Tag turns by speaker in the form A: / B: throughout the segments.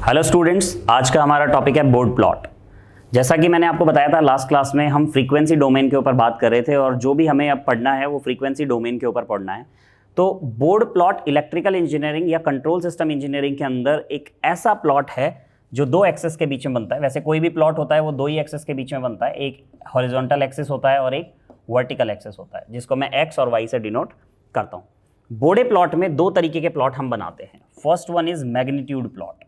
A: Hello students, आज का हमारा टॉपिक है बोर्ड प्लॉट। जैसा कि मैंने आपको बताया था लास्ट क्लास में हम फ्रीक्वेंसी डोमेन के ऊपर बात कर रहे थे और जो भी हमें अब पढ़ना है वो फ्रीक्वेंसी डोमेन के ऊपर पढ़ना है। तो बोर्ड प्लॉट इलेक्ट्रिकल इंजीनियरिंग या कंट्रोल सिस्टम इंजीनियरिंग के अंदर एक ऐसा प्लॉट है जो दो एक्सेस के बीच में बनता है। वैसे कोई भी प्लॉट होता है वो दो ही एक्सेस के बीच में बनता है, एक हॉरिजॉन्टल एक्सेस होता है और एक वर्टिकल एक्सेस होता है, जिसको मैं एक्स और वाई से डिनोट करता हूँ। बोर्ड प्लॉट में दो तरीके के प्लॉट हम बनाते हैं। First one is magnitude plot.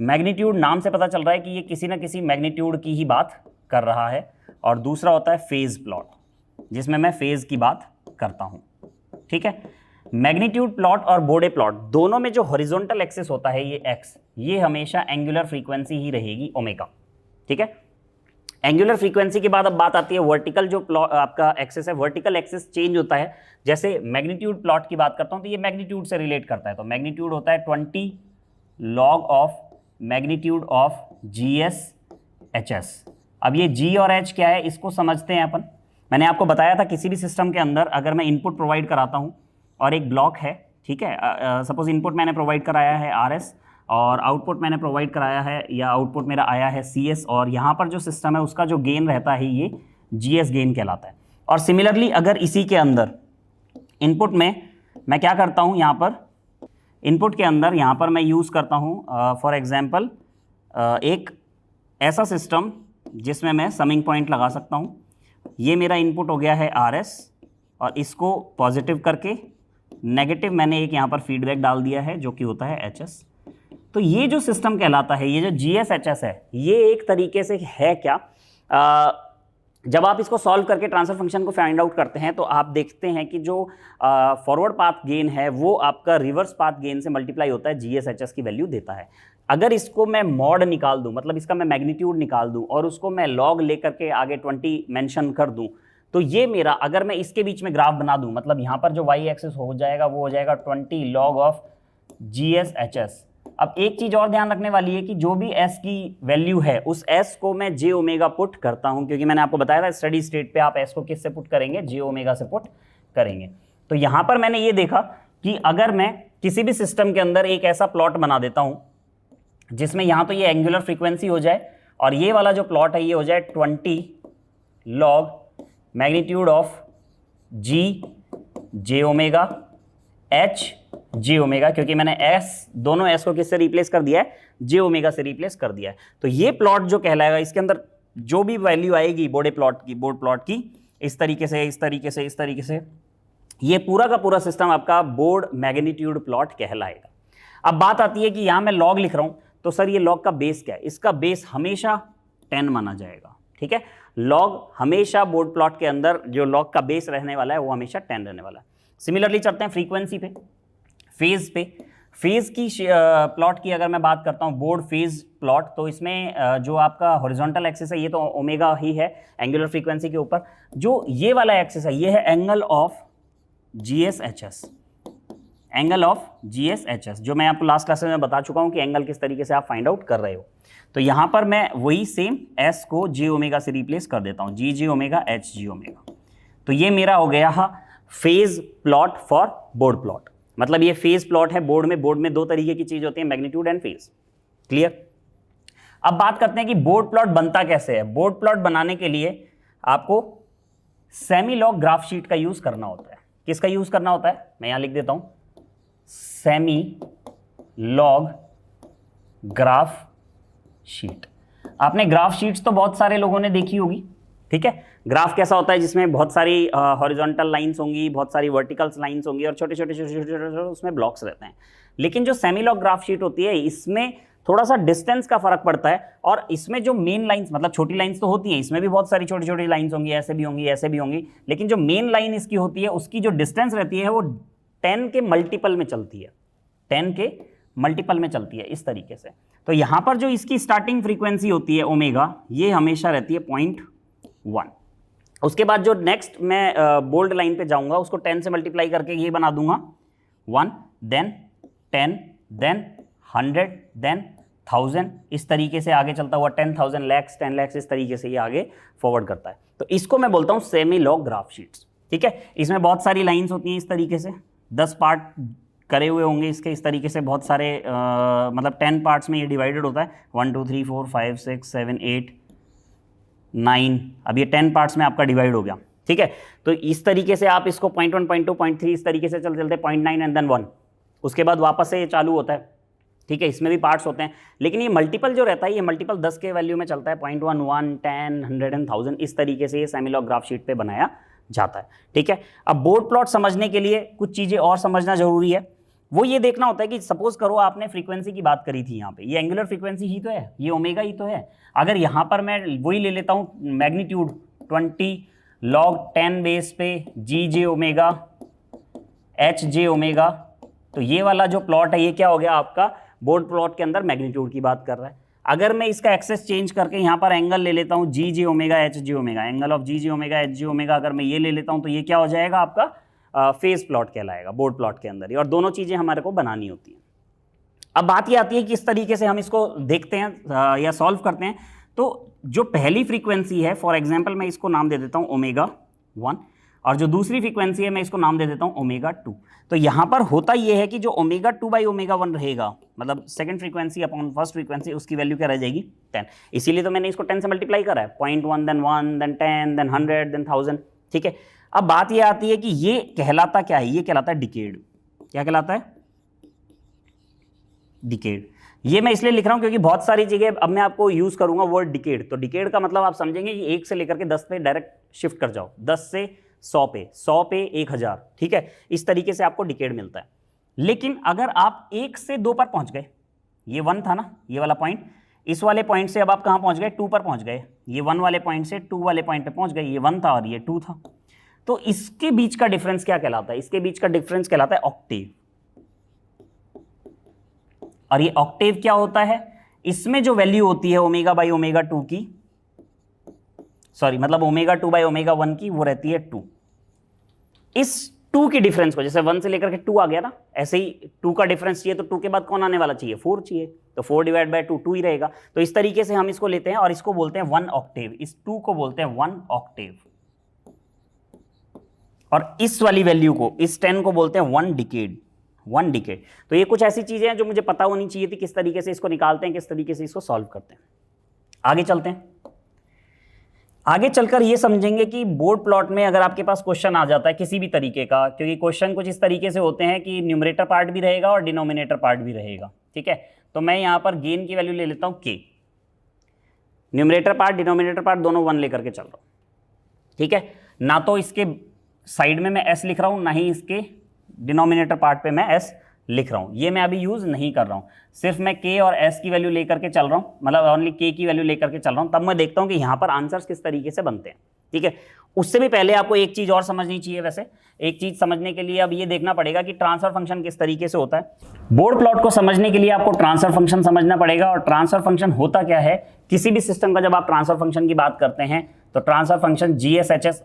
A: Magnitude नाम से पता चल रहा है कि ये किसी ना किसी मैग्नीट्यूड की ही बात कर रहा है। और दूसरा होता है फेज प्लॉट, जिसमें मैं फेज की बात करता हूं। ठीक है, मैग्नीट्यूड प्लॉट और बोर्ड प्लॉट दोनों में जो हॉरिजॉन्टल एक्सिस होता है ये एक्स, ये हमेशा एंगुलर फ्रीक्वेंसी ही रहेगी ओमेगा। ठीक है, एंगुलर फ्रीक्वेंसी के बाद अब बात आती है वर्टिकल जो प्लॉट आपका एक्सिस है, वर्टिकल एक्सिस चेंज होता है। जैसे मैग्नीट्यूड प्लॉट की बात करता हूं तो ये मैग्नीट्यूड से रिलेट करता है। तो मैग्नीट्यूड होता है 20 log of magnitude of GS/HS। अब ये G और H क्या है इसको समझते हैं अपन। मैंने आपको बताया था किसी भी सिस्टम के अंदर अगर मैं इनपुट प्रोवाइड कराता हूँ और एक ब्लॉक है, ठीक है, सपोज इनपुट मैंने प्रोवाइड कराया है RS और आउटपुट मैंने प्रोवाइड कराया है या आउटपुट मेरा आया है CS, और यहाँ पर जो सिस्टम है उसका जो गेन रहता है ये GS गेन कहलाता है। और सिमिलरली अगर इसी के अंदर इनपुट में मैं क्या करता हूँ, यहाँ पर इनपुट के अंदर यहाँ पर मैं यूज़ करता हूँ फॉर एग्जांपल एक ऐसा सिस्टम जिसमें मैं समिंग पॉइंट लगा सकता हूँ। ये मेरा इनपुट हो गया है RS और इसको पॉजिटिव करके नेगेटिव मैंने एक यहाँ पर फीडबैक डाल दिया है जो कि होता है HS। तो ये जो सिस्टम कहलाता है, ये जो GS/HS है, ये एक तरीके से है क्या, जब आप इसको सॉल्व करके ट्रांसफर फंक्शन को फाइंड आउट करते हैं तो आप देखते हैं कि जो फॉरवर्ड पाथ गेन है वो आपका रिवर्स पाथ गेन से मल्टीप्लाई होता है, GS/HS की वैल्यू देता है। अगर इसको मैं मॉड निकाल दूं, मतलब इसका मैं मैग्नीट्यूड निकाल दूं और उसको मैं लॉग लेकर के आगे 20 मेंशन कर दूं, तो ये मेरा, अगर मैं इसके बीच में ग्राफ बना दूं, मतलब यहाँ पर जो वाई एक्सिस हो जाएगा वो हो जाएगा 20 log ऑफ GS/HS। अब एक चीज और ध्यान रखने वाली है कि जो भी S की वैल्यू है उस S को मैं j ओमेगा पुट करता हूं, क्योंकि मैंने आपको बताया था स्टडी स्टेट पे आप S को किससे पुट करेंगे, j ओमेगा से पुट करेंगे। तो यहां पर मैंने ये देखा कि अगर मैं किसी भी सिस्टम के अंदर एक ऐसा प्लॉट बना देता हूं जिसमें यहां तो ये एंगुलर फ्रीक्वेंसी हो जाए और ये वाला जो प्लॉट है ये हो जाए 20 log magnitude of G j omega H J omega, क्योंकि मैंने S दोनों S को किससे रिप्लेस कर दिया है, J ओमेगा से रिप्लेस कर दिया है। तो ये प्लॉट जो कहलाएगा इसके अंदर जो भी वैल्यू आएगी बोर्ड प्लॉट की इस तरीके से इस तरीके से इस तरीके से, ये पूरा का पूरा सिस्टम आपका बोर्ड मैग्नीट्यूड प्लॉट कहलाएगा। अब बात आती है कि यहां मैं लॉग लिख रहा हूं तो सर ये लॉग का बेस क्या है, इसका बेस हमेशा 10 माना जाएगा। ठीक है, लॉग हमेशा बोर्ड प्लॉट के अंदर जो लॉग का बेस रहने वाला है वो हमेशा 10 रहने वाला है। सिमिलरली चलते हैं फ्रीक्वेंसी पे, फेज पे। फेज की प्लॉट की अगर मैं बात करता हूं, बोर्ड फेज प्लॉट, तो इसमें जो आपका हॉरिजॉन्टल एक्सिस है ये तो ओमेगा ही है एंगुलर फ्रीक्वेंसी के ऊपर। जो ये वाला एक्सिस है ये है angle of GS/HS, angle of GS/HS, जो मैं आपको लास्ट क्लास में बता चुका हूं कि एंगल किस तरीके से आप फाइंड आउट कर रहे हो। तो यहां पर मैं वही सेम S को J ओमेगा से रिप्लेस कर देता हूं, G omega H G omega. तो ये मेरा हो गया phase plot for board plot. मतलब ये फेज प्लॉट है बोर्ड में दो तरीके की चीज होती है, मैग्नीट्यूड एंड फेज। क्लियर। अब बात करते हैं कि बोर्ड प्लॉट बनता कैसे है। बोर्ड प्लॉट बनाने के लिए आपको सेमी लॉग ग्राफ शीट का यूज करना होता है। किसका यूज करना होता है, मैं यहां लिख देता हूं, सेमी लॉग ग्राफ शीट। आपने ग्राफ शीट्स तो बहुत सारे लोगों ने देखी होगी। ठीक है, ग्राफ कैसा होता है जिसमें बहुत सारी हॉरिजॉन्टल लाइंस होंगी, बहुत सारी वर्टिकल लाइंस होंगी और छोटे छोटे छोटे छोटे छोटे उसमें ब्लॉक्स रहते हैं। लेकिन जो सेमी लॉग ग्राफ शीट होती है इसमें थोड़ा सा डिस्टेंस का फर्क पड़ता है और इसमें जो मेन लाइंस, मतलब छोटी लाइंस तो होती हैं, इसमें भी बहुत सारी छोटी छोटी लाइंस होंगी, ऐसे भी होंगी ऐसे भी होंगी, लेकिन जो मेन लाइन इसकी होती है उसकी जो डिस्टेंस रहती है वो 10 के मल्टीपल में चलती है, 10 के मल्टीपल में चलती है इस तरीके से। तो यहाँ पर जो इसकी स्टार्टिंग फ्रीक्वेंसी होती है ओमेगा, ये हमेशा रहती है 0.1। उसके बाद जो नेक्स्ट मैं बोल्ड लाइन पे जाऊंगा उसको 10 से मल्टीप्लाई करके ये बना दूंगा 1, देन 10, देन 100, देन 1000, इस तरीके से आगे चलता हुआ 10,000 lakhs 10 lakhs, इस तरीके से ये आगे फॉरवर्ड करता है। तो इसको मैं बोलता हूँ सेमी लॉग ग्राफ शीट्स। ठीक है, इसमें बहुत सारी लाइंस होती हैं इस तरीके से, 10 पार्ट करे हुए होंगे इसके इस तरीके से बहुत सारे मतलब 10 पार्ट्स में ये डिवाइडेड होता है 1 2 3 4 5 6 7 8 9। अब ये 10 पार्ट्स में आपका डिवाइड हो गया, ठीक है। तो इस तरीके से आप इसको 0.1 0.2 0.3 इस तरीके से चलते चलते 0.9 एंड देन 1, उसके बाद वापस से ये चालू होता है, ठीक है। इसमें भी पार्ट्स होते हैं, लेकिन ये मल्टीपल जो रहता है ये मल्टीपल 10 के वैल्यू में चलता है, 0.1 1 10 100 एंड 1000 इस तरीके से ये सेमी-लॉग ग्राफ शीट पे बनाया जाता है, ठीक है। अब बोर्ड प्लॉट समझने के लिए कुछ चीज़ें और समझना जरूरी है। वो ये देखना होता है कि सपोज करो आपने फ्रीक्वेंसी की बात करी थी, यहाँ पे ये एंगुलर फ्रीक्वेंसी ही तो है, ये ओमेगा ही तो है। अगर यहाँ पर मैं वही ले लेता हूँ मैग्नीट्यूड 20 log 10 बेस पे जी J omega H J omega, तो ये वाला जो प्लॉट है ये क्या हो गया आपका बोर्ड प्लॉट के अंदर मैग्नीट्यूड की बात कर रहा है। अगर मैं इसका एक्सेस चेंज करके यहाँ पर एंगल ले लेता हूँ G J omega H J omega, angle of G J omega H J omega अगर मैं ये ले लेता हूँ तो ये क्या हो जाएगा आपका फेज प्लॉट कहलाएगा बोर्ड प्लॉट के अंदर ही, और दोनों चीज़ें हमारे को बनानी होती हैं। अब बात ये आती है कि किस तरीके से हम इसको देखते हैं या सॉल्व करते हैं। तो जो पहली फ्रीक्वेंसी है फॉर एग्जांपल मैं इसको नाम दे देता हूँ ओमेगा 1, और जो दूसरी फ्रीक्वेंसी है मैं इसको नाम दे देता हूँ ओमेगा 2। तो यहाँ पर होता ये है कि जो ओमेगा 2 बाई ओमेगा 1 रहेगा, मतलब second frequency upon first frequency, उसकी वैल्यू क्या रह जाएगी 10। इसीलिए तो मैंने इसको 10 से मल्टीप्लाई करा है, 0.1 देन 1 देन 10 देन 100 देन 1000, ठीक है। अब बात ये आती है कि ये कहलाता क्या है, ये कहलाता है डिकेड। क्या कहलाता है? डिकेड। ये मैं इसलिए लिख रहा हूं क्योंकि बहुत सारी जगह अब मैं आपको यूज करूंगा वर्ड डिकेड। तो डिकेड का मतलब आप समझेंगे कि 1 से लेकर के 10 पे डायरेक्ट शिफ्ट कर जाओ, 10 से 100 पे, 100 पे 1000, ठीक है। इस तरीके से आपको डिकेड मिलता है। लेकिन अगर आप 1 से 2 पर पहुंच गए, ये 1 था ना ये वाला पॉइंट, इस वाले पॉइंट से अब आप कहां पहुंच गए 2 पर पहुंच गए, ये 1 वाले पॉइंट से 2 वाले पॉइंट पे पहुंच गए, ये 1 था और ये 2 था। तो इसके बीच का डिफरेंस क्या कहलाता है? इसके बीच का डिफरेंस कहलाता है ऑक्टेव। और ये ऑक्टेव क्या होता है? इसमें जो वैल्यू होती है ओमेगा बाई ओमेगा 2 की, सॉरी मतलब ओमेगा 2 बाई ओमेगा 1 की, वो रहती है 2। इस 2 के डिफरेंस को, जैसे 1 से लेकर के 2 आ गया ना, ऐसे ही 2 का डिफरेंस चाहिए तो 2 के बाद कौन आने वाला चाहिए? 4 चाहिए, तो 4 डिवाइड बाय 2 2 ही रहेगा। तो इस तरीके से हम इसको लेते हैं और इसको बोलते हैं 1 ऑक्टेव। इस 2 को बोलते हैं 1 ऑक्टेव, और इस वाली वैल्यू को, इस 10 को बोलते हैं 1 डिकेड। 1 डिकेड। तो ये कुछ ऐसी चीजें हैं जो मुझे पता होनी चाहिए थी, किस तरीके से इसको निकालते हैं, किस तरीके से इसको सॉल्व करते हैं। आगे चलते हैं। आगे चलकर ये समझेंगे कि बोर्ड प्लॉट में अगर आपके पास क्वेश्चन आ जाता है किसी भी तरीके का, क्योंकि क्वेश्चन कुछ इस तरीके से होते हैं कि न्यूमरेटर पार्ट भी रहेगा और डिनोमिनेटर पार्ट भी रहेगा, ठीक है। तो मैं यहाँ पर गेन की वैल्यू ले लेता हूँ k, numerator part denominator part दोनों 1 लेकर के चल रहा हूँ, ठीक है। ना तो इसके साइड में मैं s लिख रहा हूँ, ना ही इसके डिनोमिनेटर पार्ट पे मैं s लिख रहा हूँ। ये मैं अभी यूज नहीं कर रहा हूँ, सिर्फ मैं k और s की वैल्यू लेकर के चल रहा हूँ, मतलब ओनली k की वैल्यू लेकर के चल रहा हूँ। तब मैं देखता हूँ कि यहाँ पर आंसर्स किस तरीके से बनते हैं, ठीक है। उससे भी पहले आपको एक चीज और समझनी चाहिए। वैसे एक चीज समझने के लिए अब ये देखना पड़ेगा कि ट्रांसफर फंक्शन किस तरीके से होता है। बोर्ड प्लॉट को समझने के लिए आपको ट्रांसफर फंक्शन समझना पड़ेगा। और ट्रांसफर फंक्शन होता क्या है, किसी भी सिस्टम का जब आप ट्रांसफर फंक्शन की बात करते हैं तो ट्रांसफर फंक्शन GSHS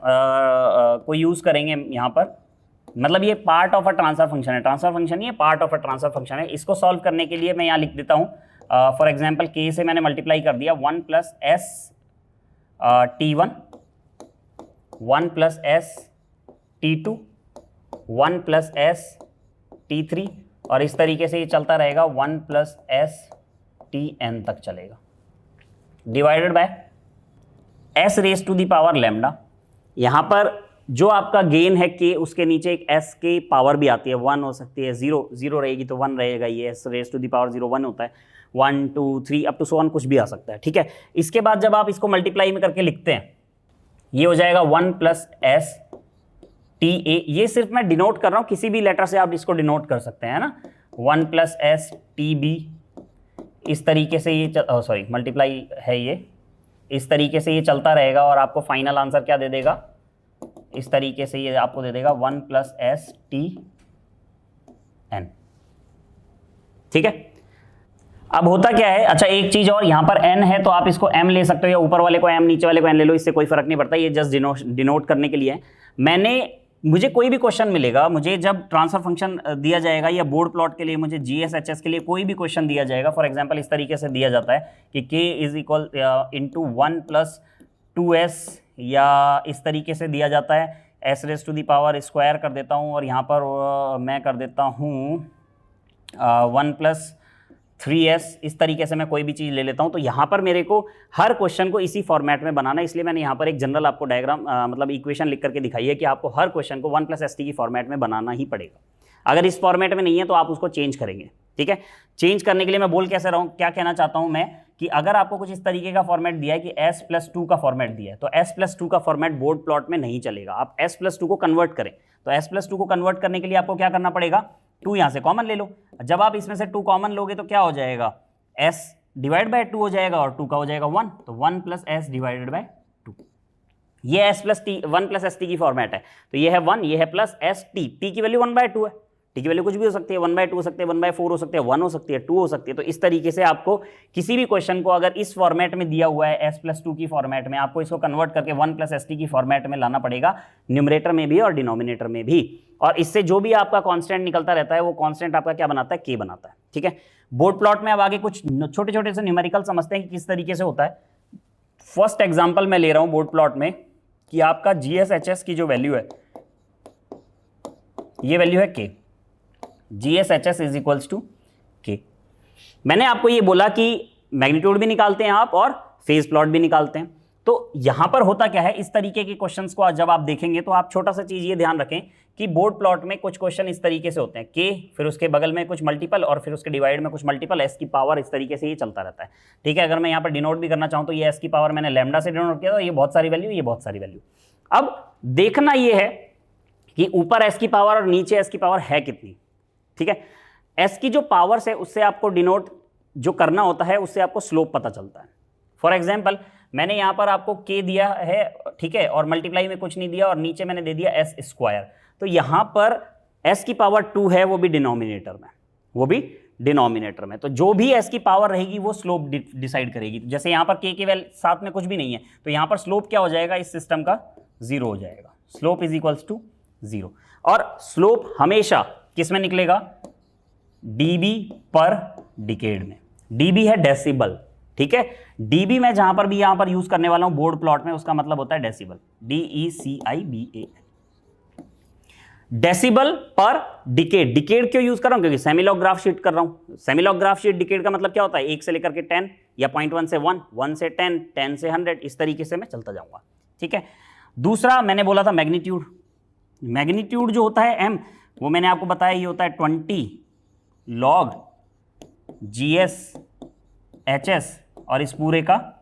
A: को यूज करेंगे यहाँ पर। मतलब ये part of a transfer function है, ट्रांसफर फंक्शन नहीं है, part of a transfer function है। इसको सॉल्व करने के लिए मैं यहाँ लिख देता हूँ, फॉर एग्जांपल k से मैंने मल्टीप्लाई कर दिया 1 plus s t1, 1 plus s t2, 1 plus s t3, और इस तरीके से ये चलता रहेगा 1 प्लस s tn तक चलेगा, divided by s raise to the power lambda. यहाँ पर जो आपका गेन है k, उसके नीचे एक s की पावर भी आती है, 1 हो सकती है, 0 रहेगी तो 1 रहेगा, ये s raise to the power 0 1 होता है, 1 2 3 अप टू सो 1 कुछ भी आ सकता है, ठीक है। इसके बाद जब आप इसको मल्टीप्लाई में करके लिखते हैं, ये हो जाएगा 1 प्लस s ta। ये सिर्फ मैं डिनोट कर रहा हूँ, किसी भी लेटर से आप इसको डिनोट कर सकते हैं ना, 1 प्लस s tb। इस तरीके से ये सॉरी मल्टीप्लाई है, ये इस तरीके से ये चलता रहेगा और आपको फाइनल आंसर क्या दे देगा, इस तरीके से ये आपको दे देगा 1 प्लस s tn, ठीक है। अब होता क्या है, अच्छा एक चीज और, यहाँ पर n है तो आप इसको m ले सकते हो, या ऊपर वाले को m नीचे वाले को n ले लो, इससे कोई फर्क नहीं पड़ता, ये जस्ट डिनोट करने के लिए है। मुझे कोई भी क्वेश्चन मिलेगा, मुझे जब ट्रांसफर फंक्शन दिया जाएगा या बोर्ड प्लॉट के लिए मुझे GSHS के लिए कोई भी क्वेश्चन दिया जाएगा, फॉर एग्जांपल इस तरीके से दिया जाता है कि k is equal into 1 plus 2s, या इस तरीके से दिया जाता है s⁻² कर देता हूँ, और यहाँ पर मैं कर देता हूँ 1+3s, इस तरीके से मैं कोई भी चीज़ ले लेता हूँ। तो यहाँ पर मेरे को हर क्वेश्चन को इसी फॉर्मेट में बनाना है, इसलिए मैंने यहाँ पर एक जनरल आपको डायग्राम मतलब इक्वेशन लिख करके दिखाई है कि आपको हर क्वेश्चन को 1+st की फॉर्मेट में बनाना ही पड़ेगा। अगर इस फॉर्मेट में नहीं है तो आप उसको चेंज करेंगे, ठीक है। चेंज करने के लिए मैं बोल कैसे रहा हूँ, क्या कहना चाहता हूँ मैं, कि अगर आपको कुछ इस तरीके का फॉर्मेट दिया है कि s+2 का फॉर्मेट दिया है, तो s+2 का फॉर्मेट बोर्ड प्लॉट में नहीं चलेगा। आप s+2 को कन्वर्ट करें, तो s+2 को कन्वर्ट करने के लिए आपको क्या करना पड़ेगा, 2 यहाँ से कॉमन ले लो। जब आप इसमें से 2 कॉमन लोगे तो क्या हो जाएगा, s/2 हो जाएगा और 2 का हो जाएगा 1, तो 1+s/2। ये s+t 1+st की फॉर्मेट है। तो ये है 1, ये है +st, t की वैल्यू 1/2 है, t की वैल्यू कुछ भी हो सकती है, 1/2 हो सकती है, 1/4 हो सकती है, 1 हो सकती है, 2 हो सकती है। तो इस तरीके से आपको किसी भी क्वेश्चन को अगर इस फॉर्मेट में दिया हुआ है s+2 की फॉर्मेट में, आपको इसको कन्वर्ट करके 1+st की फॉर्मेट में लाना पड़ेगा, न्यूमरेटर में भी और डिनोमिनेटर में भी। और इससे जो भी आपका कांस्टेंट निकलता रहता है वो कांस्टेंट आपका क्या बनाता है, k बनाता है, ठीक है। बोर्ड प्लॉट में अब आगे कुछ छोटे छोटे से न्यूमेरिकल समझते हैं कि किस तरीके से होता है। फर्स्ट एग्जांपल मैं ले रहा हूं बोर्ड प्लॉट में कि आपका GSHS की जो वैल्यू है, ये वैल्यू है k, GSHS is equals to k। मैंने आपको ये बोला कि मैग्नीट्यूड भी निकालते हैं आप और फेज प्लॉट भी निकालते हैं। तो यहां पर होता क्या है, इस तरीके के क्वेश्चंस को जब आप देखेंगे तो आप छोटा सा चीज ये ध्यान रखें कि बोर्ड प्लॉट में कुछ क्वेश्चन इस तरीके से होते हैं, k फिर उसके बगल में कुछ मल्टीपल और फिर उसके डिवाइड में कुछ मल्टीपल, s की पावर, इस तरीके से ये चलता रहता है, ठीक है। अगर मैं यहाँ पर डिनोट भी करना चाहूँ तो ये s की पावर मैंने लैम्डा से डिनोट किया, तो ये बहुत सारी वैल्यू, ये बहुत सारी वैल्यू। अब देखना ये है कि ऊपर s की पावर और नीचे s की पावर है कितनी, ठीक है। s की जो पावर्स है उससे आपको डिनोट जो करना होता है उससे आपको स्लोप पता चलता है। फॉर एग्जाम्पल मैंने यहाँ पर आपको k दिया है, ठीक है, और मल्टीप्लाई में कुछ नहीं दिया और नीचे मैंने दे दिया s², तो यहाँ पर s की पावर 2 है, वो भी डिनोमिनेटर में, वो भी डिनोमिनेटर में। तो जो भी s की पावर रहेगी वो स्लोप डिसाइड करेगी। तो जैसे यहाँ पर k के साथ में कुछ भी नहीं है तो यहाँ पर स्लोप क्या हो जाएगा, इस सिस्टम का 0 हो जाएगा, स्लोप इज इक्वल्स टू 0। और स्लोप हमेशा किस में निकलेगा, dB पर डिकेड में। dB है डेसिबल, ठीक है। dB मैं जहां पर भी यहां पर यूज करने वाला हूं बोर्ड प्लॉट में, उसका मतलब होता है डेसिबल, DECIBA, डेसिबल पर डिकेड। डिकेड क्यों यूज कर रहा हूं, क्योंकि सेमीलॉग ग्राफ शीट कर रहा हूं। सेमीलॉग ग्राफ शीट डिकेड का मतलब क्या होता है, 1 से लेकर के 10 या 0.1 से 1, 1 से 10, 10 से 100, इस तरीके से मैं चलता जाऊंगा, ठीक है। दूसरा मैंने बोला था मैग्नीट्यूड। मैग्नीट्यूड जो होता है m, वो मैंने आपको बताया ये होता है 20 log GSHS और इस पूरे का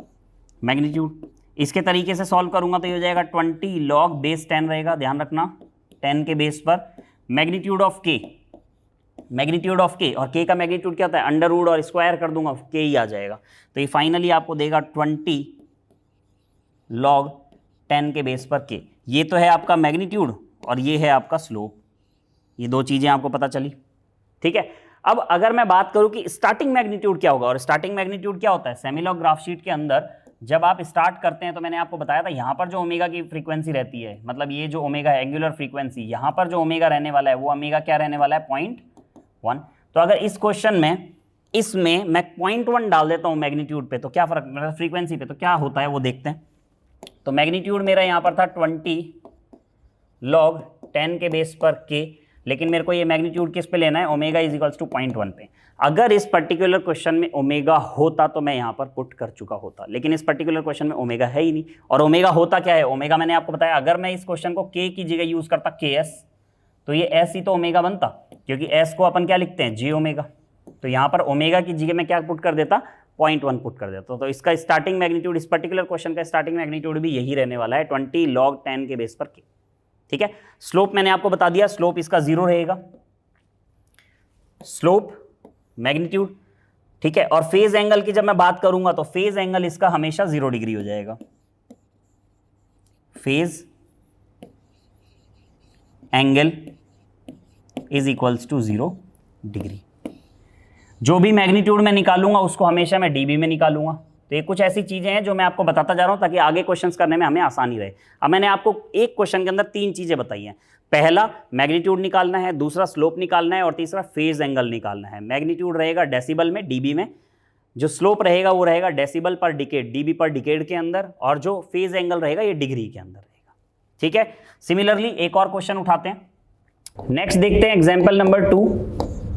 A: मैग्नीट्यूड। इसके तरीके से सॉल्व करूंगा तो ये हो जाएगा 20 log बेस 10 रहेगा, ध्यान रखना 10 के बेस पर magnitude of k, magnitude of k, और k का मैग्नीट्यूड क्या होता है, अंडर रूट और स्क्वायर कर दूंगा k ही आ जाएगा। तो ये फाइनली आपको देगा 20 log 10 के बेस पर k। ये तो है आपका मैग्नीट्यूड और ये है आपका स्लोप, ये दो चीजें आपको पता चली, ठीक है। अब अगर मैं बात करूं कि स्टार्टिंग मैग्नीट्यूड क्या होगा, और स्टार्टिंग मैग्नीट्यूड क्या होता है, सेमीलॉग ग्राफ शीट के अंदर जब आप स्टार्ट करते हैं तो मैंने आपको बताया था यहाँ पर जो ओमेगा की फ्रीक्वेंसी रहती है, मतलब ये जो ओमेगा है एंगुलर फ्रीक्वेंसी, यहाँ पर जो ओमेगा रहने वाला है वो ओमेगा क्या रहने वाला है, 0.1। तो अगर इस क्वेश्चन में इसमें मैं 0.1 डाल देता हूँ मैग्नीट्यूड पे, तो क्या फर्क, मतलब फ्रीक्वेंसी पे, तो क्या होता है वो देखते हैं। तो मैग्नीट्यूड मेरा यहाँ पर था 20 log 10 के बेस पर k, लेकिन मेरे को ये मैग्नीट्यूड किस पे लेना है, ओमेगा इज इक्वल्स टू 0.1 पे। अगर इस पर्टिकुलर क्वेश्चन में ओमेगा होता तो मैं यहाँ पर पुट कर चुका होता, लेकिन इस पर्टिकुलर क्वेश्चन में ओमेगा है ही नहीं। और ओमेगा होता क्या है, ओमेगा मैंने आपको बताया, अगर मैं इस क्वेश्चन को k की जगह यूज करता ks, तो ये s ही तो ओमेगा बनता, क्योंकि s को अपन क्या लिखते हैं, j ओमेगा। तो यहाँ पर ओमेगा की जगह मैं क्या पुट कर देता, 0.1 पुट कर देता। तो इसका स्टार्टिंग मैग्नीट्यूड, इस पर्टिकुलर क्वेश्चन का स्टार्टिंग मैग्नीट्यूड भी यही रहने वाला है, 20 log 10 के बेस पर k, ठीक है। स्लोप मैंने आपको बता दिया, स्लोप इसका 0 रहेगा, स्लोप मैग्नीट्यूड, ठीक है। और फेज एंगल की जब मैं बात करूंगा तो फेज एंगल इसका हमेशा 0 डिग्री हो जाएगा, phase angle is equals to 0 degree. जो भी मैग्नीट्यूड में निकालूंगा उसको हमेशा मैं डीबी में निकालूंगा। तो ये कुछ ऐसी चीजें हैं जो मैं आपको बताता जा रहा हूं ताकि आगे क्वेश्चंस करने में हमें आसानी रहे। अब मैंने आपको एक क्वेश्चन के अंदर 3 चीजें बताई हैं, पहला मैग्नीट्यूड निकालना है, दूसरा स्लोप निकालना है और तीसरा फेज एंगल निकालना है। मैग्नीट्यूड रहेगा डेसिबल में, डीबी में, जो स्लोप रहेगा वो रहेगा डेसिबल पर डिकेड, डीबी पर डिकेड के अंदर, और जो फेज एंगल रहेगा ये डिग्री के अंदर रहेगा, ठीक है। सिमिलरली एक और क्वेश्चन उठाते हैं। नेक्स्ट देखते हैं एग्जाम्पल नंबर 2,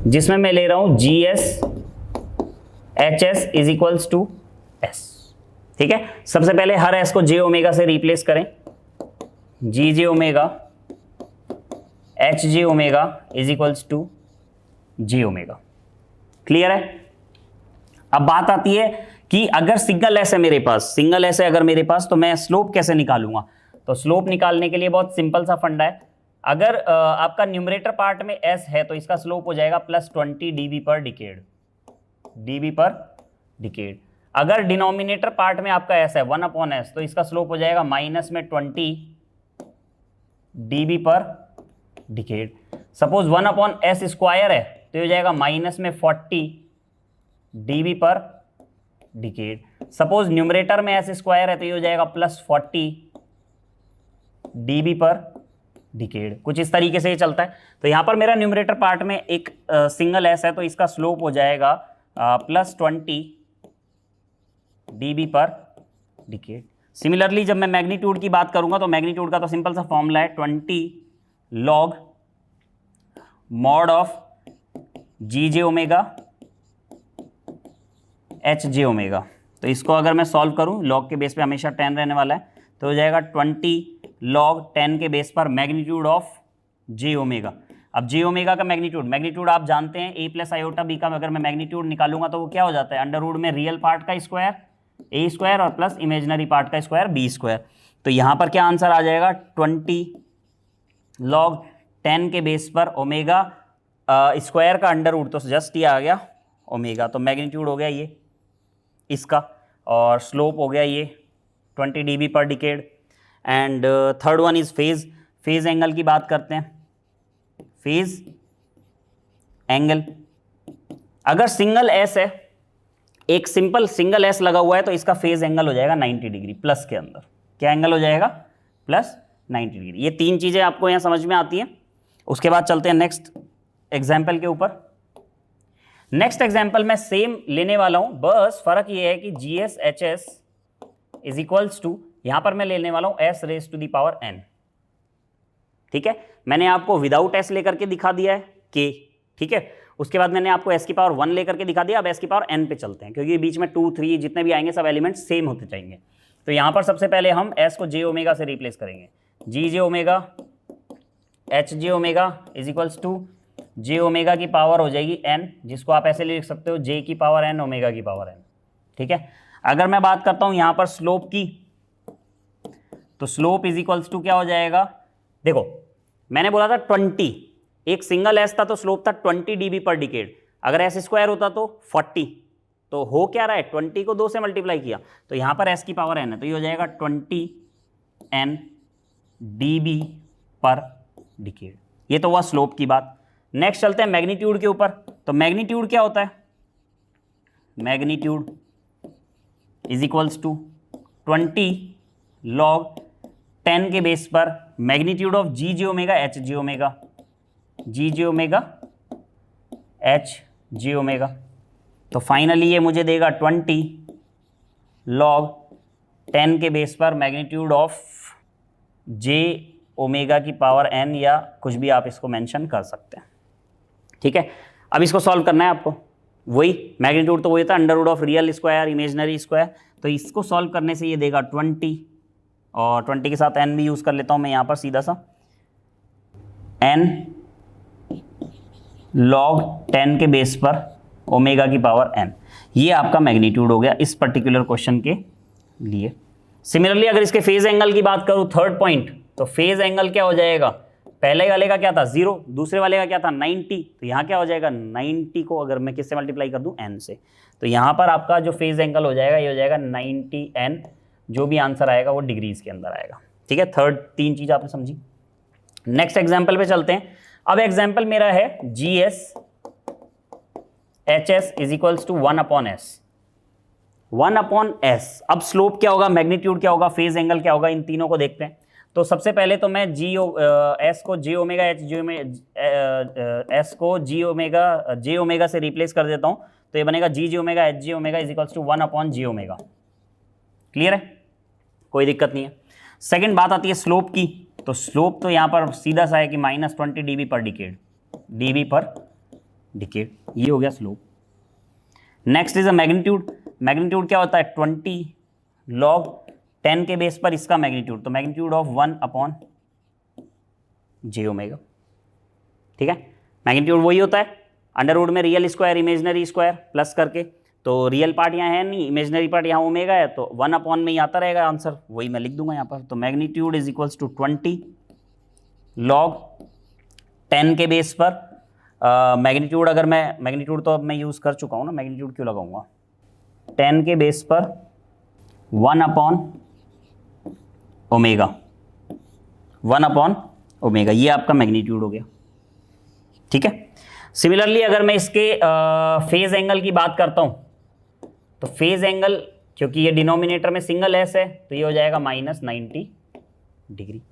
A: जिसमें मैं ले रहा हूं GS HS is equals to S। ठीक है, सबसे पहले हर S को J ओमेगा से रिप्लेस करें। GJ omega HJ omega is equals to J omega. Clear है। अब बात आती है कि अगर सिंगल एस है मेरे पास, सिंगल एस है अगर मेरे पास, तो मैं स्लोप कैसे निकालूंगा। तो स्लोप निकालने के लिए बहुत सिंपल सा फंडा है। अगर आपका न्यूमरेटर पार्ट में एस है तो इसका स्लोप हो जाएगा +20 dB पर डिकेड, dB पर डिकेड। अगर डिनोमिनेटर पार्ट में आपका एस है 1/s, तो इसका स्लोप हो जाएगा -20 dB पर डिकेड। सपोज 1/s स्क्वायर है तो हो जाएगा -40 dB पर डिकेड। सपोज न्यूमरेटर में एस स्क्वायर है तो ये हो जाएगा +40 dB पर डिकेड। कुछ इस तरीके से ये चलता है। तो यहाँ पर मेरा न्यूमरेटर पार्ट में एक सिंगल एस है तो इसका स्लोप हो जाएगा +20 dB पर डिकेड। सिमिलरली जब मैं मैग्नीट्यूड की बात करूंगा तो मैग्नीट्यूड का तो सिंपल सा फॉर्मूला है 20 log mod of GJ omega HJ omega. तो इसको अगर मैं सॉल्व करूं, लॉग के बेस पे हमेशा 10 रहने वाला है, तो हो जाएगा 20 log 10 के बेस पर मैग्नीट्यूड ऑफ J ओमेगा। अब J ओमेगा का मैग्नीट्यूड आप जानते हैं A प्लस आयोटा B का। अगर मैं मैग्नीट्यूड निकालूंगा तो वो क्या हो जाता है, अंडर रूट में रियल पार्ट का स्क्वायर A स्क्वायर और प्लस इमेजिनरी पार्ट का स्क्वायर B स्क्वायर। तो यहाँ पर क्या आंसर आ जाएगा, 20 log 10 के बेस पर ओमेगा स्क्वायर का अंडर रूट, तो जस्ट ये आ गया ओमेगा। तो मैग्नीट्यूड हो गया ये इसका, और स्लोप हो गया ये 20 dB पर decade. And third one is phase. Phase angle की बात करते हैं। फेज एंगल, अगर सिंगल एस है, एक सिंपल सिंगल एस लगा हुआ है, तो इसका फेज एंगल हो जाएगा 90 डिग्री प्लस के अंदर। क्या एंगल हो जाएगा, +90 डिग्री। ये तीन चीजें आपको यहाँ समझ में आती हैं। उसके बाद चलते हैं नेक्स्ट एग्जाम्पल के ऊपर। नेक्स्ट एग्जाम्पल मैं सेम लेने वाला हूं, बस फर्क ये है कि GS HS is equals to, यहां पर मैं लेने वाला हूं S raise to the power n। ठीक है, मैंने आपको विदाउट S लेकर के दिखा दिया है K। ठीक है, उसके बाद मैंने आपको S की पावर 1 लेकर के दिखा दिया। अब S की पावर n पे चलते हैं, क्योंकि बीच में 2 3 जितने भी आएंगे सब एलिमेंट सेम होते जाएंगे। तो यहां पर सबसे पहले हम S को J ओमेगा से रिप्लेस करेंगे। GJ omega HJ omega is equals to J omega की पावर हो जाएगी n, जिसको आप ऐसे लिख सकते हो J की पावर n ओमेगा की पावर n। ठीक है, अगर मैं बात करता हूं यहां पर स्लोप की, तो स्लोप इज इक्वल्स टू क्या हो जाएगा, देखो मैंने बोला था 20, एक सिंगल एस था तो स्लोप था 20 dB पर डिकेड। अगर एस स्क्वायर होता तो 40, तो हो क्या रहा है, 20 को 2 से मल्टीप्लाई किया, तो यहां पर एस की पावर n है, तो ये हो जाएगा 20 n dB पर डिकेड। ये तो हुआ स्लोप की बात। नेक्स्ट चलते हैं मैग्नीट्यूड के ऊपर। तो मैग्नीट्यूड क्या होता है, magnitude is equals to 20 log 10 के बेस पर magnitude of GJ omega HJ omega, GJ omega HJ omega. तो फाइनली ये मुझे देगा 20 log 10 के बेस पर मैग्नीट्यूड ऑफ J ओमेगा की पावर n, या कुछ भी आप इसको मेंशन कर सकते हैं। ठीक है, अब इसको सॉल्व करना है आपको। वही मैग्नीट्यूड तो वही था, under root of real square imaginary square. तो इसको सॉल्व करने से ये देगा 20, और 20 के साथ n भी यूज़ कर लेता हूँ मैं यहाँ पर सीधा सा, n log 10 के बेस पर ओमेगा की पावर n। ये आपका मैग्नीट्यूड हो गया इस पर्टिकुलर क्वेश्चन के लिए। सिमिलरली अगर इसके फेज एंगल की बात करूँ, थर्ड पॉइंट, तो फेज एंगल क्या हो जाएगा, पहले वाले का क्या था 0, दूसरे वाले का क्या था 90, तो यहाँ क्या हो जाएगा 90 को अगर मैं किससे मल्टीप्लाई कर दूं, n से, तो यहाँ पर आपका जो फेज एंगल हो जाएगा ये हो जाएगा 90n। जो भी आंसर आएगा वो डिग्रीज के अंदर आएगा। ठीक है, थर्ड तीन चीज आपने समझी। नेक्स्ट एग्जाम्पल पे चलते हैं। अब एग्जाम्पल मेरा है GS HS is equals to 1/s। 1/s। अब स्लोप क्या होगा, मैग्नीट्यूड क्या होगा, फेज एंगल क्या होगा, इन तीनों को देखते हैं। तो सबसे पहले तो मैं S को J ओमेगा S को J ओमेगा से रिप्लेस कर देता हूँ, तो ये बनेगा GJ omega HJ omega is equals to 1/J omega. Clear है, कोई दिक्कत नहीं है। सेकंड बात आती है स्लोप की। तो स्लोप तो यहाँ पर सीधा सा है कि -20 dB पर डिकेड, dB पर डिकेड, ये हो गया slope. Next is a magnitude. Magnitude क्या होता है? 20 log 10 के बेस पर इसका मैग्नीट्यूड, तो मैग्नीट्यूड ऑफ 1/j ओमेगा। ठीक है, मैग्नीट्यूड वही होता है, अंडर रूट में real square imaginary square plus करके, तो रियल पार्ट यहाँ है नहीं, इमेजनरी पार्ट यहाँ ओमेगा है, तो 1 में ही आता रहेगा आंसर, वही मैं लिख दूंगा यहाँ पर। तो magnitude is equals to 20 log 10 के बेस पर मैग्नीट्यूड, अगर मैं मैग्नीट्यूड तो अब मैं यूज़ कर चुका हूँ ना, मैग्नीट्यूड क्यों लगाऊंगा, 10 के बेस पर 1/ओमेगा, 1/ओमेगा, ये आपका मैग्नीट्यूड हो गया। ठीक है, सिमिलरली अगर मैं इसके फेज एंगल की बात करता हूँ, तो फेज एंगल, क्योंकि ये डिनोमिनेटर में सिंगल एस है, तो ये हो जाएगा -90 डिग्री।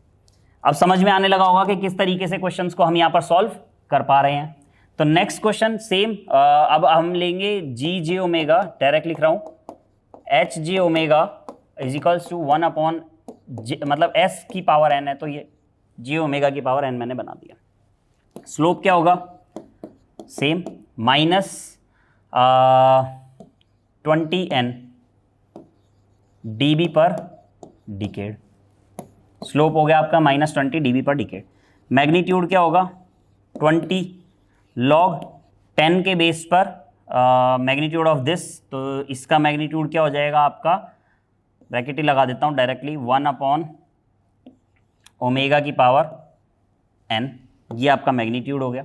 A: अब समझ में आने लगा होगा कि किस तरीके से क्वेश्चंस को हम यहाँ पर सॉल्व कर पा रहे हैं। तो नेक्स्ट क्वेश्चन सेम, अब हम लेंगे g/j ओमेगा, डायरेक्ट लिख रहा हूँ, h/j omega is equals to 1/j, मतलब s की पावर n है, तो ये j ओमेगा की पावर n मैंने बना दिया। स्लोप क्या होगा? सेम, -20n dB पर डिकेड, स्लोप हो गया आपका -20 dB पर डिकेड। मैग्नीट्यूड क्या होगा? 20 log 10 के बेस पर मैग्नीट्यूड ऑफ दिस, तो इसका मैग्नीट्यूड क्या हो जाएगा आपका, ब्रैकेट ही लगा देता हूँ डायरेक्टली, 1/ओमेगा की पावर n, ये आपका मैग्नीट्यूड हो गया।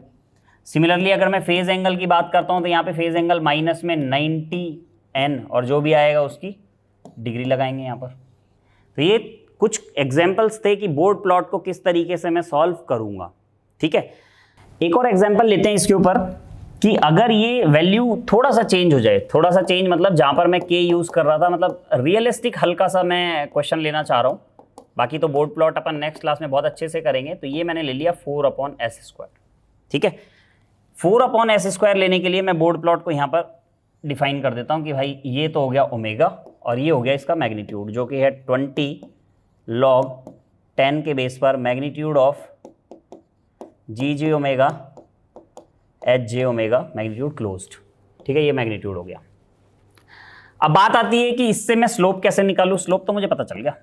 A: सिमिलरली अगर मैं फेज एंगल की बात करता हूँ, तो यहाँ पे फेज एंगल माइनस में 90n और जो भी आएगा उसकी डिग्री लगाएंगे यहाँ पर। तो ये कुछ एग्जाम्पल्स थे कि बोर्ड प्लॉट को किस तरीके से मैं सॉल्व करूँगा। ठीक है, एक और एग्जाम्पल लेते हैं इसके ऊपर कि अगर ये वैल्यू थोड़ा सा चेंज हो जाए, थोड़ा सा चेंज मतलब जहाँ पर मैं के यूज़ कर रहा था, मतलब रियलिस्टिक हल्का सा मैं क्वेश्चन लेना चाह रहा हूँ, बाकी तो बोर्ड प्लॉट अपन नेक्स्ट क्लास में बहुत अच्छे से करेंगे। तो ये मैंने ले लिया 4/s²। ठीक है, 4/s² लेने के लिए मैं बोर्ड प्लॉट को यहाँ पर डिफाइन कर देता हूँ कि भाई ये तो हो गया ओमेगा और ये हो गया इसका मैग्नीट्यूड, जो कि है 20 log 10 के बेस पर magnitude of g/j omega h/j omega, magnitude closed. ठीक है, ये मैग्नीट्यूड हो गया। अब बात आती है कि इससे मैं स्लोप कैसे निकालूं। स्लोप तो मुझे पता चल गया,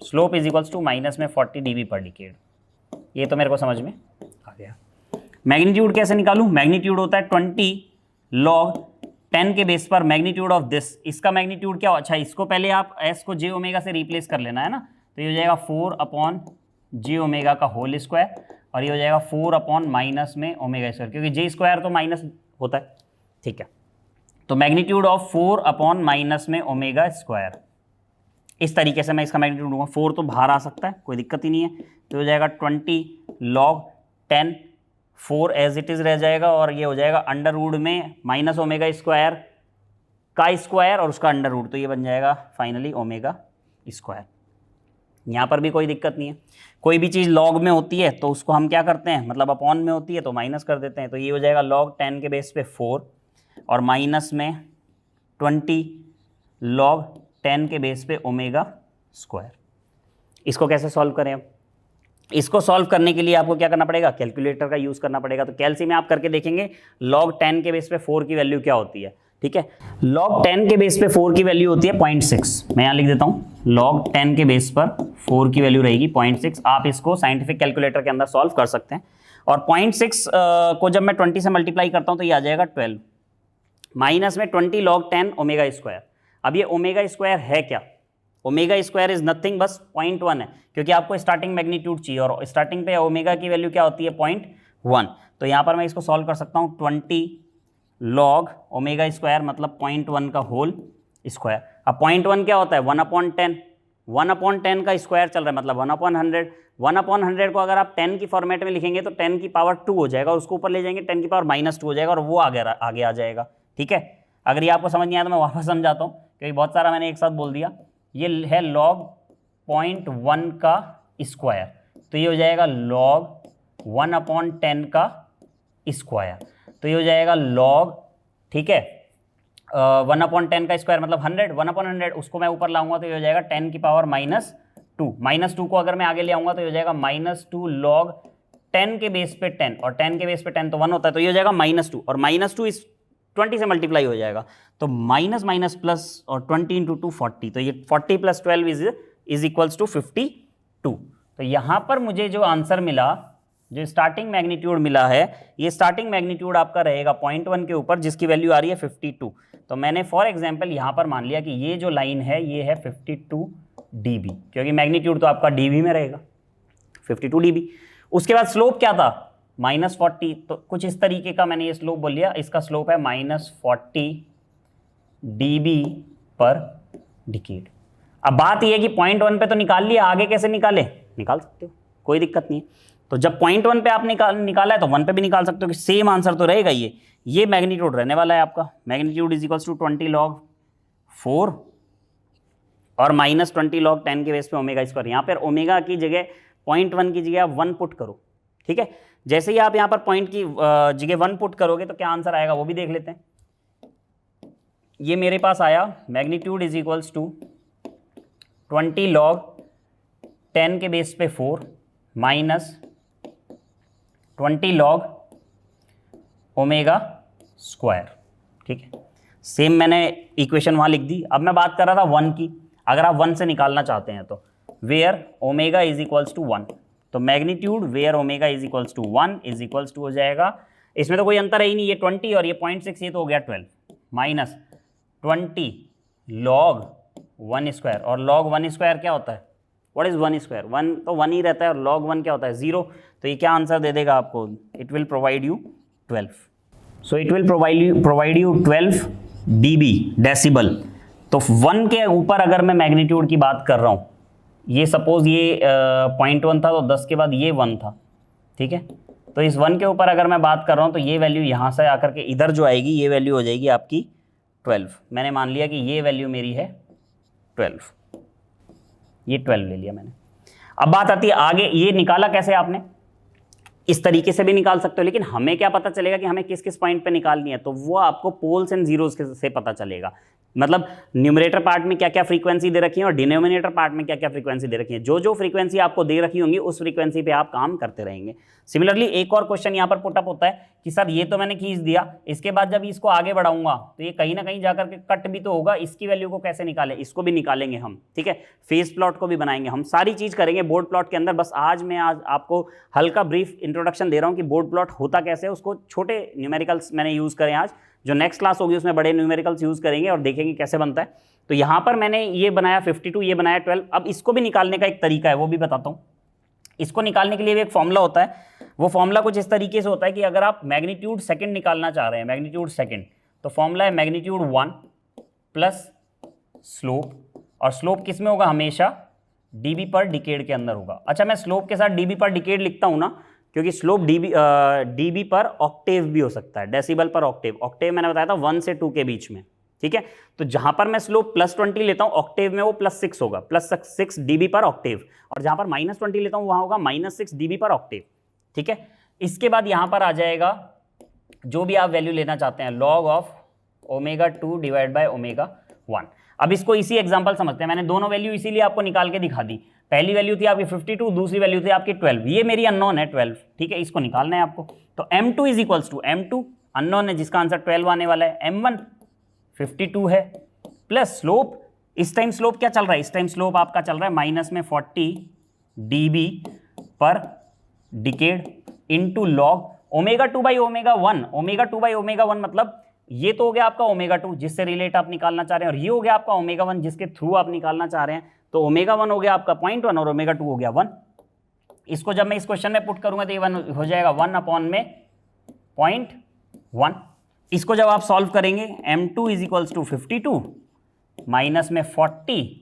A: slope is equals to -40 dB पर डिकेड, ये तो मेरे को समझ में आ गया। मैग्नीट्यूड कैसे निकालूं? मैग्नीट्यूड होता है 20 log 10 के बेस पर मैग्नीट्यूड ऑफ दिस, इसका मैग्नीट्यूड क्या हो, अच्छा इसको पहले आप s को j ओमेगा से रिप्लेस कर लेना है ना, तो ये हो जाएगा 4/j ओमेगा का होल स्क्वायर, और ये हो जाएगा 4/- क्योंकि j स्क्वायर तो माइनस होता है। ठीक है, तो मैग्नीट्यूड ऑफ 4/-ओमेगा², इस तरीके से मैं इसका मैग्नीट्यूड लूँगा। 4 तो बाहर आ सकता है, कोई दिक्कत ही नहीं है, तो हो जाएगा 20 log 10, 4 एज इट इज़ रह जाएगा, और ये हो जाएगा अंडर रूट में -ओमेगा² का स्क्वायर और उसका अंडर रूट, तो ये बन जाएगा फाइनली ओमेगा²। यहाँ पर भी कोई दिक्कत नहीं है, कोई भी चीज़ लॉग में होती है तो उसको हम क्या करते हैं, मतलब अपॉन में होती है तो माइनस कर देते हैं। तो ये हो जाएगा log 10 के बेस पे 4 और माइनस में 20 log 10 के बेस पे ओमेगा²। इसको कैसे सॉल्व करें? अब इसको सॉल्व करने के लिए आपको क्या करना पड़ेगा, कैलकुलेटर का यूज़ करना पड़ेगा। तो कैलसी में आप करके देखेंगे log 10 के बेस पे 4 की वैल्यू क्या होती है। ठीक है, log 10 के बेस पे 4 की वैल्यू होती है 0.6, मैं यहाँ लिख देता हूँ, log 10 के बेस पर 4 की वैल्यू रहेगी 0.6। आप इसको साइंटिफिक कैलकुलेटर के अंदर सॉल्व कर सकते हैं, और 0.6 को जब मैं 20 से मल्टीप्लाई करता हूँ तो ये आ जाएगा 12, माइनस में 20 log 10 ओमेगा²। अब ये ओमेगा² है क्या? ओमेगा² इज नथिंग, बस 0.1 है, क्योंकि आपको स्टार्टिंग मैग्नीट्यूड चाहिए और स्टार्टिंग पे ओमेगा की वैल्यू क्या होती है 0.1। तो यहाँ पर मैं इसको सॉल्व कर सकता हूँ 20 log ओमेगा² मतलब 0.1 का होल स्क्वायर। अब 0.1 क्या होता है 1/10, 1/10 का स्क्वायर चल रहा है मतलब 1/100। 1/100 को अगर आप 10 की फॉर्मेट में लिखेंगे तो 10 की पावर 2 हो जाएगा, और उसको ऊपर ले जाएंगे 10 की पावर -2 हो जाएगा, और वो आगे आ जाएगा। ठीक है, अगर ये आपको समझ नहीं आया तो मैं वापस समझाता हूँ, क्योंकि बहुत सारा मैंने एक साथ बोल दिया। ये है log 0.1 का स्क्वायर, तो ये हो जाएगा log 1/10 का स्क्वायर, तो ये हो जाएगा log, ठीक है, 1/10 का स्क्वायर मतलब 100, 1/100 उसको मैं ऊपर लाऊंगा तो ये हो जाएगा 10 की पावर 2, -2 को अगर मैं आगे ले आऊंगा तो ये हो जाएगा -2 log 10 के बेस पे 10, और 10 के बेस पे 10 तो 1 होता है, तो ये हो जाएगा -2, और -2 इस 20 से मल्टीप्लाई हो जाएगा, तो माइनस माइनस प्लस और 20 इंटू 2 40, तो ये 40 + 12 इज इक्वल्स टू 52। तो यहाँ पर मुझे जो आंसर मिला, जो स्टार्टिंग मैग्नीट्यूड मिला है, ये स्टार्टिंग मैग्नीट्यूड आपका रहेगा 0.1 के ऊपर, जिसकी वैल्यू आ रही है 52। तो मैंने फॉर एग्जांपल यहाँ पर मान लिया कि ये जो लाइन है ये है 52 dB, क्योंकि मैग्नीट्यूड तो आपका dB में रहेगा, 52 dB। उसके बाद स्लोप क्या था, -40, तो कुछ इस तरीके का मैंने ये स्लोप बोल लिया, इसका स्लोप है -40 dB पर डिकेड। अब बात ये है कि 0.1 पे तो निकाल लिया, आगे कैसे निकाले, निकाल सकते हो, कोई दिक्कत नहीं है। तो जब 0.1 पे आप निकाला है तो 1 पे भी निकाल सकते हो, कि सेम आंसर तो रहेगा। ये मैग्नीट्यूड रहने वाला है आपका, magnitude is equals to 20 log 4 और -20 log 10 के बेस पे ओमेगा स्क्वायर। यहाँ पर ओमेगा की जगह 0.1 की जगह आप 1 पुट करो, ठीक है। जैसे ही आप यहाँ पर पॉइंट की जगह 1 पुट करोगे तो क्या आंसर आएगा वो भी देख लेते हैं। ये मेरे पास आया magnitude is equals to 20 log 10 के बेस पे 4 -20 log ओमेगा स्क्वायर, ठीक है। सेम मैंने इक्वेशन वहाँ लिख दी। अब मैं बात कर रहा था 1 की, अगर आप 1 से निकालना चाहते हैं तो where omega is equals to 1, तो magnitude where omega is equals to 1 is equals to हो जाएगा, इसमें तो कोई अंतर है ही नहीं, ये 20 और ये 0.6, ये तो हो गया 12 -20 log 1 स्क्वायर, और log 1 स्क्वायर क्या होता है, व्हाट इज 1 स्क्वायर, 1 तो 1 ही रहता है, और log 1 क्या होता है 0, तो ये क्या आंसर दे देगा आपको, it will provide you 12। So it will provide you 12 dB decibel. तो 1 के ऊपर अगर मैं मैग्नीट्यूड की बात कर रहा हूँ, ये सपोज ये 0.1 था, तो 10 के बाद ये 1 था, ठीक है। तो इस 1 के ऊपर अगर मैं बात कर रहा हूँ तो ये वैल्यू यहाँ से आकर के इधर जो आएगी, ये वैल्यू हो जाएगी आपकी 12। मैंने मान लिया कि ये वैल्यू मेरी है 12, ये 12 ले लिया मैंने। अब बात आती है आगे, ये निकाला कैसे आपने, इस तरीके से भी निकाल सकते हो, लेकिन हमें क्या पता चलेगा कि हमें किस किस पॉइंट पे निकालनी है, तो वो आपको पोल्स एंड जीरोस से पता चलेगा। मतलब न्यूमरेटर पार्ट में क्या क्या फ्रीक्वेंसी दे रखी है और डिनोमिनेटर पार्ट में क्या क्या फ्रीक्वेंसी दे रखी है, जो जो फ्रीक्वेंसी आपको दे रखी होंगी उस फ्रीक्वेंसी पे आप काम करते रहेंगे। सिमिलरली एक और क्वेश्चन यहाँ पर पुटअप होता है कि सर ये तो मैंने खींच दिया, इसके बाद जब इसको आगे बढ़ाऊंगा तो ये कहीं ना कहीं जाकर के कट भी तो होगा, इसकी वैल्यू को कैसे निकालें, इसको भी निकालेंगे हम, ठीक है। फेज प्लॉट को भी बनाएंगे हम, सारी चीज करेंगे बोर्ड प्लॉट के अंदर। बस आज आपको हल्का ब्रीफ इंट्रोडक्शन दे रहा हूँ कि बोर्ड प्लॉट होता कैसे है, उसको छोटे न्यूमेरिकल्स मैंने यूज करें। आज जो नेक्स्ट क्लास होगी उसमें बड़े न्यूमेरिकल्स यूज करेंगे और देखेंगे कैसे बनता है। तो यहाँ पर मैंने ये बनाया 52, ये बनाया 12। अब इसको भी निकालने का एक तरीका है, वो भी बताता हूँ। इसको निकालने के लिए भी एक फॉर्मूला होता है, वो फॉर्मूला कुछ इस तरीके से होता है कि अगर आप मैग्नीट्यूड सेकंड निकालना चाह रहे हैं, मैग्नीट्यूड सेकंड, तो फॉर्मूला है मैग्नीट्यूड 1 प्लस स्लोप, और स्लोप किस में होगा, हमेशा dB पर डिकेड के अंदर होगा। अच्छा, मैं स्लोप के साथ dB पर डिकेड लिखता हूँ ना, क्योंकि स्लोप dB पर ऑक्टेव भी हो सकता है, डेसिबल पर ऑक्टेव। ऑक्टेव मैंने बताया था 1 से 2 के बीच में, ठीक है। तो जहां पर मैं स्लोप +20 लेता हूं ऑक्टेव में, वो +6 होगा, +6 dB पर ऑक्टेव, और जहां पर -20 लेता हूं वहां होगा -6 dB पर ऑक्टेव, ठीक है। इसके बाद यहां पर आ जाएगा जो भी आप वैल्यू लेना चाहते हैं, log ऑफ ω2 डिवाइड बाय ω1। अब इसको इसी एग्जांपल समझते हैं, मैंने दोनों वैल्यू इसीलिए आपको निकाल के दिखा दी। पहली वैल्यू थी आपकी 52, दूसरी वैल्यू थी आपकी 12, ये मेरी अननोन है 12, ठीक है। इसको निकालना है आपको, तो m2 is equals to m2 unknown है जिसका आंसर 12 आने वाला है, m1 52 है, प्लस स्लोप, इस टाइम स्लोप क्या चल रहा है, इस टाइम स्लोप आपका चल रहा है -40 dB पर decade into log ω2 by ω1। ω2 by ω1 मतलब ये तो हो गया आपका ω2 जिससे रिलेट आप निकालना चाह रहे हैं, और ये हो गया आपका ω1 जिसके थ्रू आप निकालना चाह रहे हैं। तो ω1 हो गया आपका 0.1 और ω2 हो गया 1। इसको जब मैं इस क्वेश्चन में पुट करूंगा तो ये 1 हो जाएगा 1/0.1। इसको जब आप सॉल्व करेंगे, m2 is equals to 52 minus में 40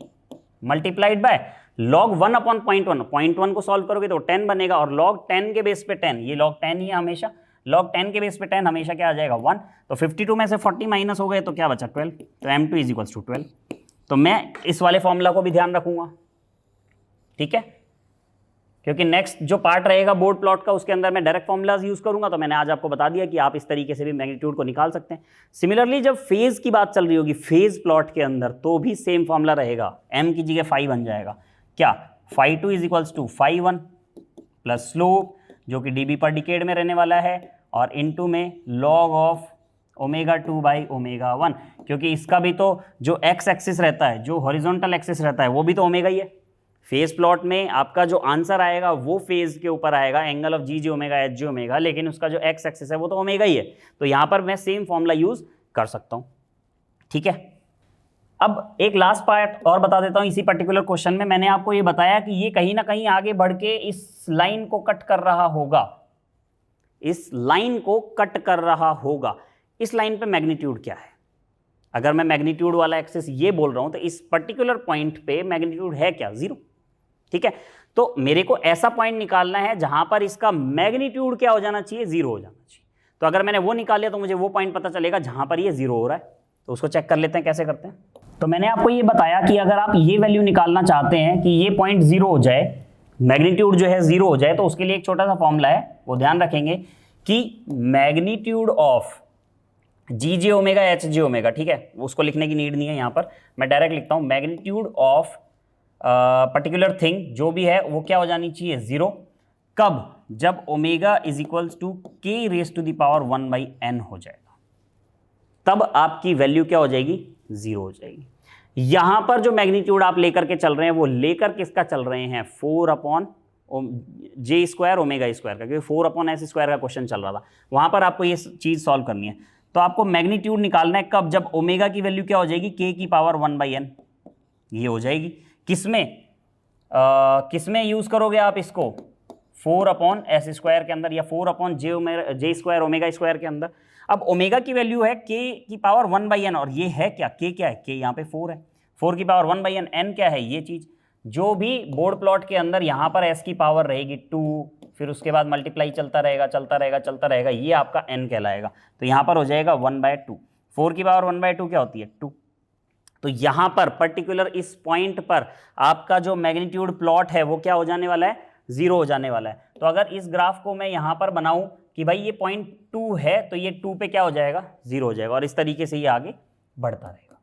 A: मल्टीप्लाइड बाय log 1/0.1। 0.1 को सॉल्व करोगे तो 10 बनेगा, और log 10 के बेस पे 10, ये log 10 ही है हमेशा, log 10 के बेस पे 10 हमेशा क्या आ जाएगा 1। तो 52 में से 40 माइनस हो गए तो क्या बचा 12, तो m2 इज इक्वल्स टू 12। तो मैं इस वाले फॉर्मूला को भी ध्यान रखूंगा, ठीक है, क्योंकि नेक्स्ट जो पार्ट रहेगा बोर्ड प्लॉट का उसके अंदर मैं डायरेक्ट फॉर्मूलाज यूज करूंगा। तो मैंने आज आपको बता दिया कि आप इस तरीके से भी मैग्नीट्यूड को निकाल सकते हैं। सिमिलरली जब फेज की बात चल रही होगी फेज प्लॉट के अंदर, तो भी सेम फॉर्मूला रहेगा, m की जगह 5 बन जाएगा। क्या, phi 2 is equals to phi 1 plus slope जो कि dB पर डिकेड में रहने वाला है, और इनटू में log of omega 2 by omega 1, क्योंकि इसका भी तो जो x एक्सिस रहता है, जो हॉरिजॉन्टल एक्सिस रहता है, वो भी तो ओमेगा ही है। फेज प्लॉट में आपका जो आंसर आएगा वो फेज के ऊपर आएगा, angle of G J omega H J omega, लेकिन उसका जो x एक्सिस है वो तो ओमेगा ही है। तो यहां पर मैं सेम फॉर्मूला यूज कर सकता हूं। ठीक है, अब एक लास्ट पार्ट और बता देता हूं। इसी पर्टिकुलर क्वेश्चन में मैंने आपको ये बताया कि ये कहीं ना कहीं आगे बढ़ के इस लाइन को कट कर रहा होगा, इस लाइन को कट कर रहा होगा। इस लाइन पे मैग्नीट्यूड क्या है? अगर मैं मैग्नीट्यूड वाला एक्सिस ये बोल रहा हूं तो इस पर्टिकुलर पॉइंट पे मैग्नीट्यूड है क्या? 0। ठीक है, तो मेरे को ऐसा पॉइंट निकालना है जहां पर इसका मैग्नीट्यूड क्या हो जाना चाहिए? 0 हो जाना चाहिए। तो अगर मैंने वो निकाल लिया तो मुझे वो पॉइंट पता चलेगा जहां पर ये 0 हो रहा है। तो उसको चेक कर लेते हैं, कैसे करते हैं। तो मैंने आपको ये बताया कि अगर आप ये वैल्यू निकालना चाहते हैं कि ये पॉइंट 0 हो जाए, मैग्नीट्यूड जो है 0 हो जाए, तो उसके लिए एक छोटा सा फॉर्मूला है, वो ध्यान रखेंगे कि magnitude of G J omega H J omega, ठीक है, उसको लिखने की नीड नहीं है यहाँ पर, मैं डायरेक्ट लिखता हूँ मैग्नीट्यूड ऑफ पर्टिकुलर थिंग जो भी है वो क्या हो जानी चाहिए? 0। कब? जब omega is equals to K raise to the power 1 by N हो जाएगा, तब आपकी वैल्यू क्या हो जाएगी? 0 हो जाएगी। यहां पर जो मैग्नीट्यूड आप लेकर के चल रहे हैं वो लेकर किसका चल रहे हैं? 4 upon J square omega square का, क्योंकि 4 अपॉन एस स्क्वायर का क्वेश्चन चल रहा था, वहां पर आपको ये चीज सॉल्व करनी है। तो आपको मैग्नीट्यूड निकालना है कब? जब ओमेगा की वैल्यू क्या हो जाएगी? के की पावर 1 बाई एन, ये हो जाएगी। किसमें यूज करोगे आप इसको? 4 अपॉन एस स्क्वायर के अंदर, या 4 upon J square omega square के अंदर। अब ओमेगा की वैल्यू है के की पावर 1 बाई एन, और ये है क्या? के क्या है? के यहाँ पे 4 है, 4 की पावर 1 बाई एन। एन क्या है? ये चीज जो भी बोर्ड प्लॉट के अंदर यहाँ पर एस की पावर रहेगी 2, फिर उसके बाद मल्टीप्लाई चलता रहेगा चलता रहेगा चलता रहेगा, ये आपका एन कहलाएगा। तो यहाँ पर हो जाएगा 1/2। 4 की पावर 1/2 क्या होती है? 2। तो यहाँ पर पर्टिकुलर इस पॉइंट पर आपका जो मैग्नीट्यूड प्लॉट है वो क्या हो जाने वाला है? 0 हो जाने वाला है। तो अगर इस ग्राफ को मैं यहाँ पर बनाऊं कि भाई ये पॉइंट 2 है, तो ये 2 पे क्या हो जाएगा? 0 हो जाएगा, और इस तरीके से ये आगे बढ़ता रहेगा।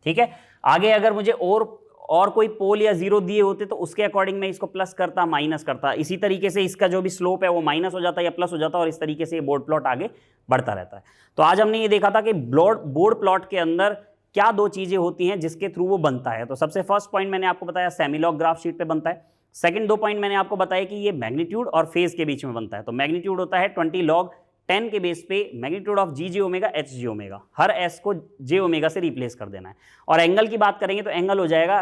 A: ठीक है, आगे अगर मुझे और कोई पोल या 0 दिए होते तो उसके अकॉर्डिंग मैं इसको प्लस करता, माइनस करता, इसी तरीके से इसका जो भी स्लोप है वो माइनस हो जाता या प्लस हो जाता, और इस तरीके से ये बोर्ड प्लॉट आगे बढ़ता रहता है। तो आज हमने ये देखा था कि बोर्ड प्लॉट के अंदर क्या 2 चीजें होती हैं जिसके थ्रू वो बनता है। तो सबसे फर्स्ट पॉइंट मैंने आपको बताया सेमीलॉग ग्राफ शीट पे बनता है। सेकंड 2 पॉइंट मैंने आपको बताया कि ये मैग्नीट्यूड और फेज के बीच में बनता है। तो मैग्नीट्यूड होता है 20 log 10 के बेस पे magnitude of G J omega H J omega, हर एस को जे ओमेगा से रिप्लेस कर देना है। और एंगल की बात करेंगे तो एंगल हो जाएगा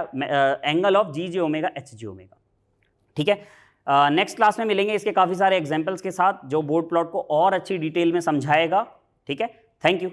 A: angle of G J omega H J omega. ठीक है, नेक्स्ट क्लास में मिलेंगे इसके काफ़ी सारे एग्जाम्पल्स के साथ जो बोर्ड प्लॉट को और अच्छी डिटेल में समझाएगा। ठीक है, थैंक यू।